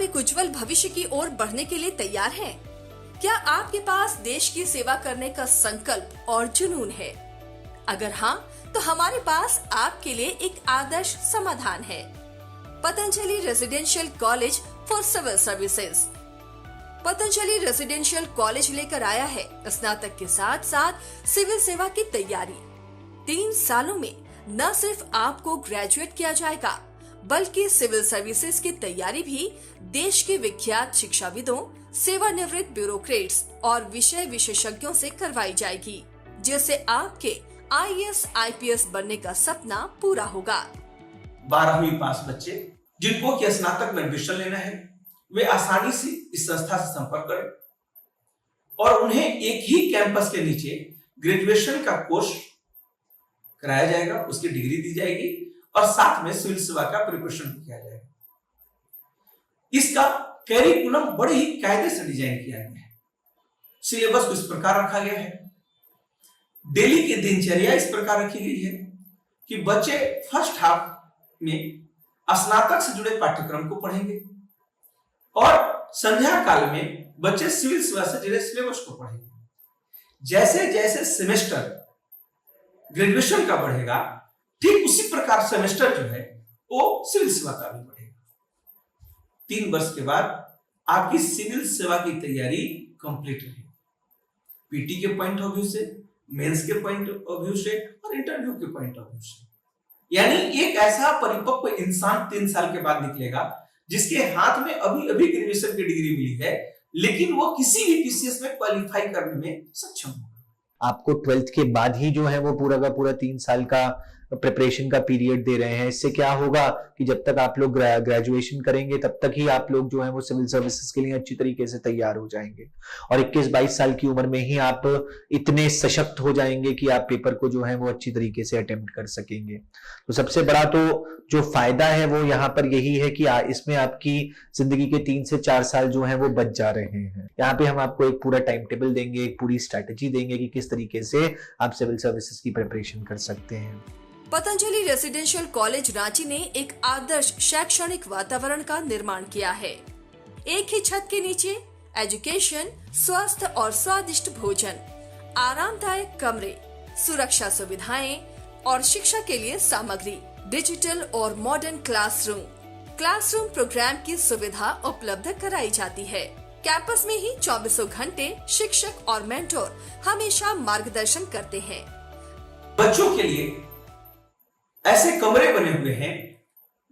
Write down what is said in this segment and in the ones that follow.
एक उज्जवल भविष्य की ओर बढ़ने के लिए तैयार हैं? क्या आपके पास देश की सेवा करने का संकल्प और जुनून है? अगर हाँ, तो हमारे पास आपके लिए एक आदर्श समाधान है। Patanjali residential college for civil services. Patanjali residential college लेकर आया है स्नातक के साथ साथ सिविल सेवा की तैयारी। 3 सालों में न सिर्फ आपको ग्रेजुएट किया जाएगा, बल्कि सिविल सर्विसेज की तैयारी भी देश के विख्यात शिक्षाविदों, सेवानिवृत्त ब्यूरोक्रेट्स और विषय विशेषज्ञों से करवाई जाएगी, जिससे आपके IAS, IPS बनने का सपना पूरा होगा। 12वीं पास बच्चे जिनको कि स्नातक में एडमिशन लेना है, वे आसानी से इस संस्था से संपर्क करें और उन्हें एक ही कैंपस के नीचे ग्रेजुएशन का कोर्स कराया जाएगा, उसकी डिग्री दी जाएगी और साथ में सिविल सेवा का प्रिपरेशन किया जाएगा। इसका कैरिकुलम बड़े ही कायदे से डिजाइन किया गया है। सिलेबस को इस प्रकार रखा गया है, डेली की दिनचर्या इस प्रकार रखी गई है कि बच्चे फर्स्ट हाफ में स्नातक से जुड़े पाठ्यक्रम को पढ़ेंगे और संध्या काल में बच्चे सिविल सेवा से जुड़े सिलेबस को पढ़ेंगे। जैसे जैसे सेमेस्टर ग्रेजुएशन का बढ़ेगा, ठीक उसी प्रकार सेमेस्टर जो है वो सिविल सेवा का भी बढ़ेगा। 3 वर्ष के बाद आपकी सिविल सेवा की तैयारी कंप्लीट रहेगी, पीटी के पॉइंट ऑफ व्यू से, मेंस के पॉइंट ऑफ व्यू से और इंटरव्यू के पॉइंट ऑफ व्यू से। यानी एक ऐसा परिपक्व इंसान 3 साल के बाद निकलेगा जिसके हाथ में अभी अभी ग्रेजुएशन की डिग्री मिली है, लेकिन वो किसी भी पीसीएस में क्वालिफाई करने में सक्षम होगा। आपको 12th के बाद ही जो है वो पूरा का पूरा 3 साल का प्रिपरेशन का पीरियड दे रहे हैं। इससे क्या होगा कि जब तक आप लोग ग्रेजुएशन करेंगे तब तक ही आप लोग जो है वो सिविल सर्विसेज के लिए अच्छी तरीके से तैयार हो जाएंगे और 21-22 साल की उम्र में ही आप इतने सशक्त हो जाएंगे कि आप पेपर को जो है वो अच्छी तरीके से अटेम्प्ट कर सकेंगे। तो सबसे बड़ा तो जो फायदा है वो यहाँ पर यही है कि इसमें आपकी जिंदगी के 3 से 4 साल जो है वो बच जा रहे हैं। यहाँ पे हम आपको एक पूरा टाइम टेबल देंगे, एक पूरी स्ट्रैटेजी देंगे कि किस तरीके से आप सिविल सर्विसेज की प्रिपरेशन कर सकते हैं। पतंजलि रेजिडेंशियल कॉलेज रांची ने एक आदर्श शैक्षणिक वातावरण का निर्माण किया है। एक ही छत के नीचे एजुकेशन, स्वस्थ और स्वादिष्ट भोजन, आरामदायक कमरे, सुरक्षा सुविधाएं और शिक्षा के लिए सामग्री, डिजिटल और मॉडर्न क्लासरूम प्रोग्राम की सुविधा उपलब्ध कराई जाती है। कैंपस में ही 24 घंटे शिक्षक और मेंटोर हमेशा मार्गदर्शन करते हैं। बच्चों के लिए ऐसे कमरे बने हुए हैं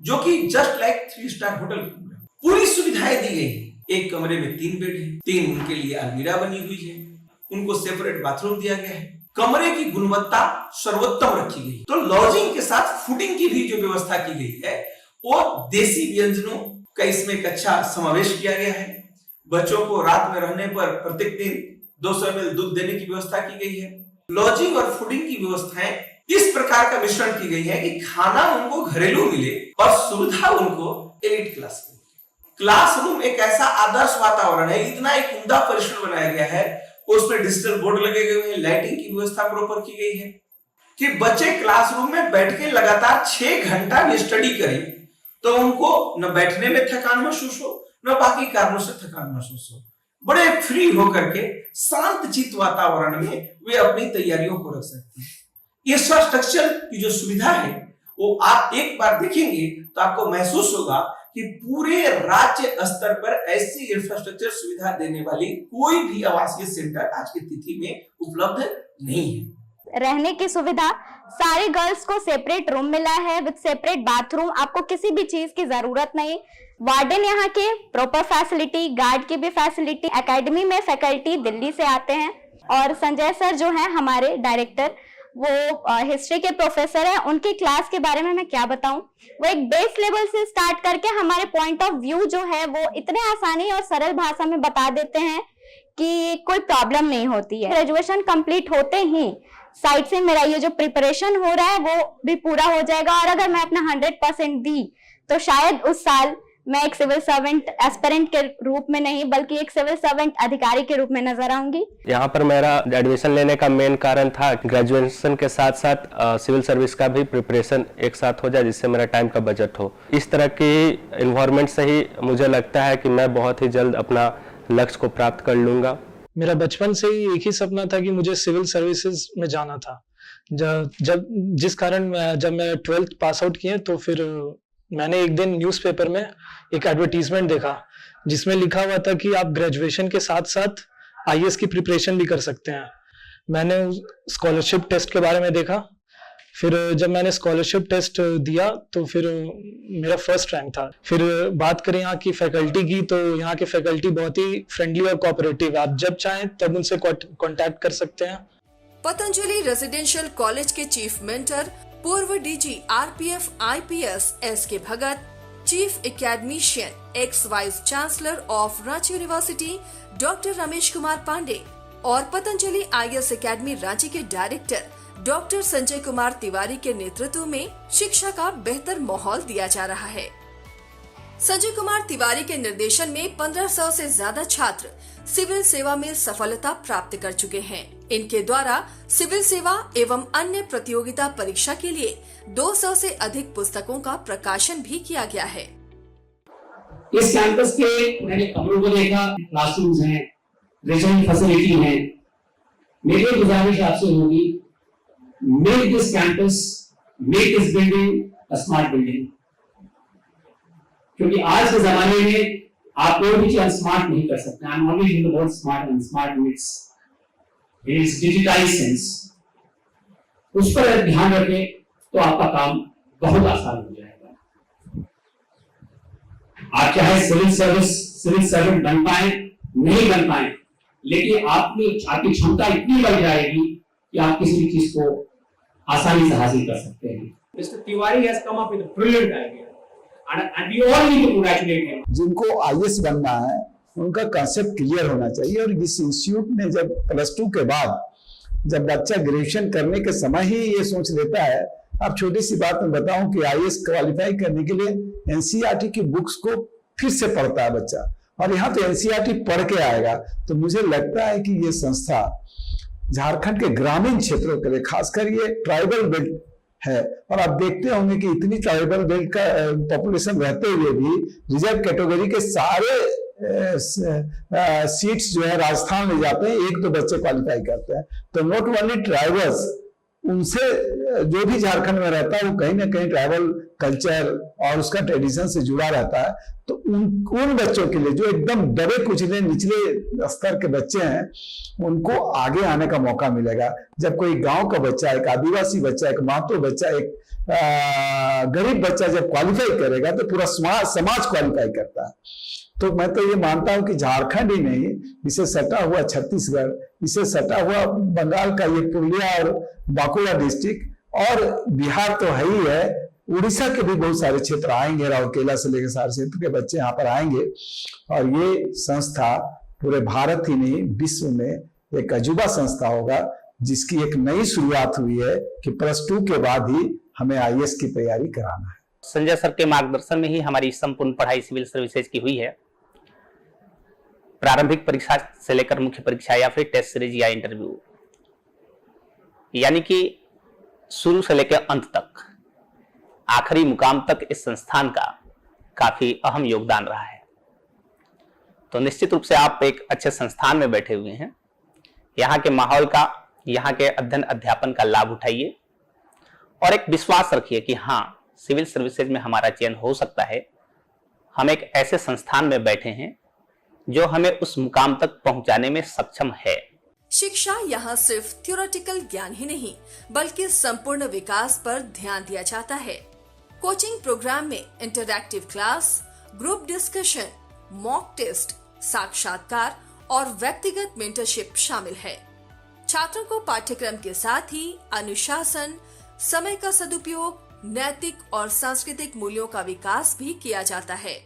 जो कि जस्ट लाइक 3 स्टार होटल के कमरे, पूरी सुविधाएं दी गई है। एक कमरे में 3 बेड है, 3 उनके लिए अलमीरा बनी हुई है, उनको सेपरेट बाथरूम दिया गया है। कमरे की गुणवत्ता सर्वोत्तम रखी गई। तो लॉजिंग के साथ फूडिंग की भी जो व्यवस्था की गई है वो देसी व्यंजनों का इसमें एक अच्छा समावेश किया गया है। बच्चों को रात में रहने पर प्रत्येक दिन 200 ml दूध देने की व्यवस्था की गई है। लॉजिंग और फूडिंग की व्यवस्थाएं इस प्रकार का मिश्रण की गई है कि खाना उनको घरेलू मिले और सुविधा उनको एलिट क्लास की। क्लासरूम एक ऐसा आदर्श वातावरण है, इतना एक उम्दा परिसर बनाया गया है, उसमें डिजिटल बोर्ड लगे गए हैं, लाइटिंग की व्यवस्था प्रॉपर की गई है कि बच्चे क्लासरूम में बैठ के लगातार 6 घंटा भी स्टडी करें तो उनको न बैठने में थकान महसूस हो, न बाकी कारणों से थकान महसूस हो। बड़े फ्री होकर के शांत चित्त वातावरण में वे अपनी तैयारियों को रख सकते हैं। इंफ्रास्ट्रक्चर की जो सुविधा है वो आप एक बार देखेंगे तो आपको महसूस होगा कि पूरे राज्य स्तर पर ऐसी इंफ्रास्ट्रक्चर सुविधा देने वाली कोई भी आवासीय सेंटर आज की तिथि में उपलब्ध नहीं है। रहने की सुविधा, सारे गर्ल्स को सेपरेट रूम मिला है विद सेपरेट बाथरूम, आपको किसी भी चीज की जरूरत नहीं। वार्डन यहाँ के प्रॉपर फैसिलिटी, गार्ड की भी फैसिलिटी, एकेडमी में फैकल्टी दिल्ली से आते हैं और संजय सर जो है हमारे डायरेक्टर, वो हिस्ट्री के प्रोफेसर हैं। उनकी क्लास के बारे में मैं क्या बताऊं, वो एक बेस लेवल से स्टार्ट करके हमारे पॉइंट ऑफ व्यू जो है वो इतने आसानी और सरल भाषा में बता देते हैं कि कोई प्रॉब्लम नहीं होती है। ग्रेजुएशन कंप्लीट होते ही साइड से मेरा ये जो प्रिपरेशन हो रहा है वो भी पूरा हो जाएगा और अगर मैं अपना 100% दी तो शायद उस साल मैं एक सिविल सर्वेंट एस्पिरेंट के रूप में नहीं बल्कि एक सिविल सर्वेंट अधिकारी के रूप में नजर आऊंगी। यहाँ पर मेरा एडमिशन लेने का मेन कारण था ग्रेजुएशन के साथ साथ सिविल सर्विस का भी प्रिपरेशन एक साथ हो जाए, जिससे मेरा टाइम का बजट हो। इस तरह की इन्वायरमेंट से ही मुझे लगता है कि मैं बहुत ही जल्द अपना लक्ष्य को प्राप्त कर लूंगा। मेरा बचपन से ही एक ही सपना था कि मुझे सिविल सर्विसेज में जाना था। जिस कारण जब मैं 12th पास आउट किए तो फिर मैंने एक दिन न्यूज़पेपर में एक एडवर्टीजमेंट देखा जिसमें लिखा हुआ था कि आप ग्रेजुएशन के साथ साथ आईएएस की प्रिपरेशन भी कर सकते हैं। मैंने स्कॉलरशिप टेस्ट के बारे में देखा, फिर जब मैंने स्कॉलरशिप टेस्ट दिया तो फिर मेरा फर्स्ट रैंक था। फिर बात करें यहाँ की फैकल्टी की तो यहाँ की फैकल्टी बहुत ही फ्रेंडली और कोऑपरेटिव है। आप जब चाहें तब उनसे कांटेक्ट कर सकते हैं। पतंजलि रेजिडेंशियल कॉलेज के चीफ मेंटर पूर्व DG RPF IPS S K. Bhagat, chief academician ex vice chancellor of Ranchi university doctor Ramesh Kumar Pandey और पतंजलि आईएएस एकेडमी रांची के डायरेक्टर डॉक्टर संजय कुमार तिवारी के नेतृत्व में शिक्षा का बेहतर माहौल दिया जा रहा है। संजय कुमार तिवारी के निर्देशन में 1500 से ज्यादा छात्र सिविल सेवा में सफलता प्राप्त कर चुके हैं। इनके द्वारा सिविल सेवा एवं अन्य प्रतियोगिता परीक्षा के लिए 200 से अधिक पुस्तकों का प्रकाशन भी किया गया है। इस कैंपस के मैंने कमरों को देखा, क्लासरूम्स हैं, रेजिडेंट फैसिलिटी है। मेरी गुजारिश आपसे होगी, make this campus, make this building a smart building। क्योंकि आज के जमाने में आप कोई भी चीज स्मार्ट नहीं कर सकते। I'm always in the word smart and smart means it is digitized sense। उस पर ध्यान रखें तो आपका काम बहुत आसान हो जाएगा। आप चाहे सिविल सर्वेंट बन पाए नहीं बन पाए, लेकिन आपकी क्षमता इतनी बढ़ जाएगी कि आप किसी भी चीज को आसानी से हासिल कर सकते हैं। Mr. Tiwari has come up with a brilliant idea, and we all need to congratulate him। जिनको आईएएस बनना है उनका कांसेप्ट क्लियर होना चाहिए। और इस इंस्टीट्यूट ने जब +2 के बाद जब बच्चा ग्रेजुएशन करने के समय ही ये सोच लेता है, अब छोटी सी बात मैं बताऊं कि आईएएस क्वालिफाई करने के लिए एनसीईआरटी की बुक्स को फिर से पढ़ता है बच्चा, और यहाँ तो एनसीईआरटी पढ़ के आएगा। तो मुझे लगता है कि ये संस्था झारखंड के ग्रामीण क्षेत्रों के लिए, खासकर ये ट्राइबल बेल्ट है, और आप देखते होंगे कि इतनी ट्राइबल बेल्ट का पॉपुलेशन रहते हुए भी रिजर्व कैटेगरी के सारे सीट्स जो है राजस्थान ले जाते हैं, 1-2 बच्चे क्वालिफाई करते हैं। तो नॉट ओनली ट्राइबल्स, उनसे जो भी झारखंड में रहता है वो कहीं ना कहीं ट्राइबल कल्चर और उसका ट्रेडिशन से जुड़ा रहता है। तो उन बच्चों के लिए जो एकदम दबे कुचले निचले स्तर के बच्चे हैं, उनको आगे आने का मौका मिलेगा। जब कोई गांव का बच्चा, एक आदिवासी बच्चा, एक मातो बच्चा, एक गरीब बच्चा जब क्वालिफाई करेगा तो पूरा समाज क्वालिफाई करता है। तो मैं तो ये मानता हूं कि झारखंड ही नहीं, इसे सटा हुआ छत्तीसगढ़, इसे सटा हुआ बंगाल का ये पुरुलिया और बांकुड़ा डिस्ट्रिक्ट, और बिहार तो है ही है, उड़ीसा के भी बहुत सारे क्षेत्र आएंगे, राउरकेला से लेकर सारे क्षेत्र के बच्चे यहाँ पर आएंगे। और ये संस्था पूरे भारत ही नहीं विश्व में एक अजूबा संस्था होगा, जिसकी एक नई शुरुआत हुई है कि +2 के बाद ही हमें आईएएस की तैयारी कराना है। संजय सर के मार्गदर्शन में ही हमारी संपूर्ण पढ़ाई सिविल सर्विसेज की हुई है। प्रारंभिक परीक्षा से लेकर मुख्य परीक्षा या फिर टेस्ट सीरीज या इंटरव्यू, यानी कि शुरू से लेकर अंत तक, आखिरी मुकाम तक इस संस्थान का काफी अहम योगदान रहा है। तो निश्चित रूप से आप एक अच्छे संस्थान में बैठे हुए हैं। यहाँ के माहौल का, यहाँ के अध्ययन अध्यापन का लाभ उठाइए और एक विश्वास रखिए कि हाँ, सिविल सर्विसेज में हमारा चयन हो सकता है। हम एक ऐसे संस्थान में बैठे हैं जो हमें उस मुकाम तक पहुंचाने में सक्षम है। शिक्षा यहाँ सिर्फ थ्योरेटिकल ज्ञान ही नहीं बल्कि संपूर्ण विकास पर ध्यान दिया जाता है। कोचिंग प्रोग्राम में interactive class, group discussion, mock test, साक्षात्कार और व्यक्तिगत मेंटरशिप शामिल है। छात्रों को पाठ्यक्रम के साथ ही अनुशासन, समय का सदुपयोग, नैतिक और सांस्कृतिक मूल्यों का विकास भी किया जाता है।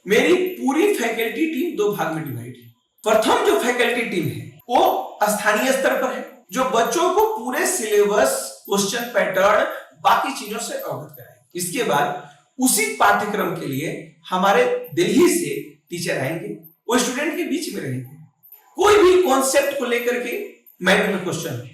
मेरी पूरी फैकल्टी टीम 2 भाग में डिवाइड है। प्रथम जो फैकल्टी टीम है वो स्थानीय स्तर पर है, जो बच्चों को पूरे सिलेबस, क्वेश्चन पैटर्न, बाकी चीजों से अवगत कराए। इसके बाद उसी पाठ्यक्रम के लिए हमारे दिल्ली से टीचर आएंगे, वो स्टूडेंट के बीच में रहेंगे। कोई भी कॉन्सेप्ट को लेकर के माइंड में क्वेश्चन है,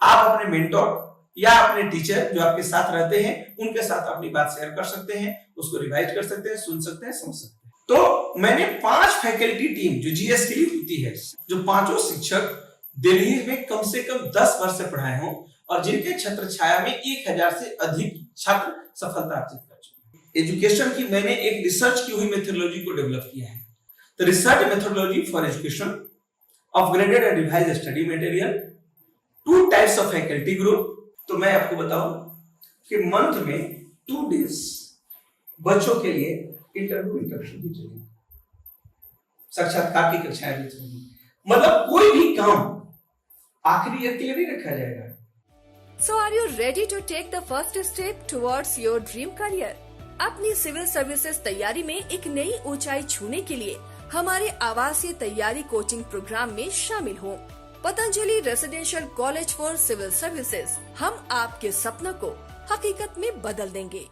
आप अपने मेंटोर या अपने टीचर जो आपके साथ रहते हैं उनके साथ अपनी बात शेयर कर सकते हैं, उसको रिवाइज कर सकते हैं, सुन सकते हैं, समझ सकते हैं। तो मैंने 5 फैकल्टी टीम जो जीएस के लिए होती है, जो 5 शिक्षक दिल्ली में कम से कम 10 वर्ष से पढ़ाए हों और जिनके छत्र छाया में 1000 से अधिक छात्र सफलता अर्जित कर चुके हैं। एजुकेशन की मैंने एक रिसर्च की हुई मेथोडोलॉजी को डेवलप किया है। तो research methodology for education of graded and revised study material, 2 types of faculty group. तो मैं आपको बताऊं कि मंथ में 2 डेज बच्चों के लिए इंटरव्यू भी चलेगी, साक्षात्कार की कक्षाएं भी चलेगी। मतलब कोई भी काम आखिरी ईयर के लिए नहीं रखा जाएगा। So are you ready to take the first step towards your dream career? अपनी सिविल सर्विसेज तैयारी में एक नई ऊंचाई छूने के लिए हमारे आवासीय तैयारी कोचिंग प्रोग्राम में शामिल हों। Patanjali residential college for civil services, हम आपके सपनों को हकीकत में बदल देंगे।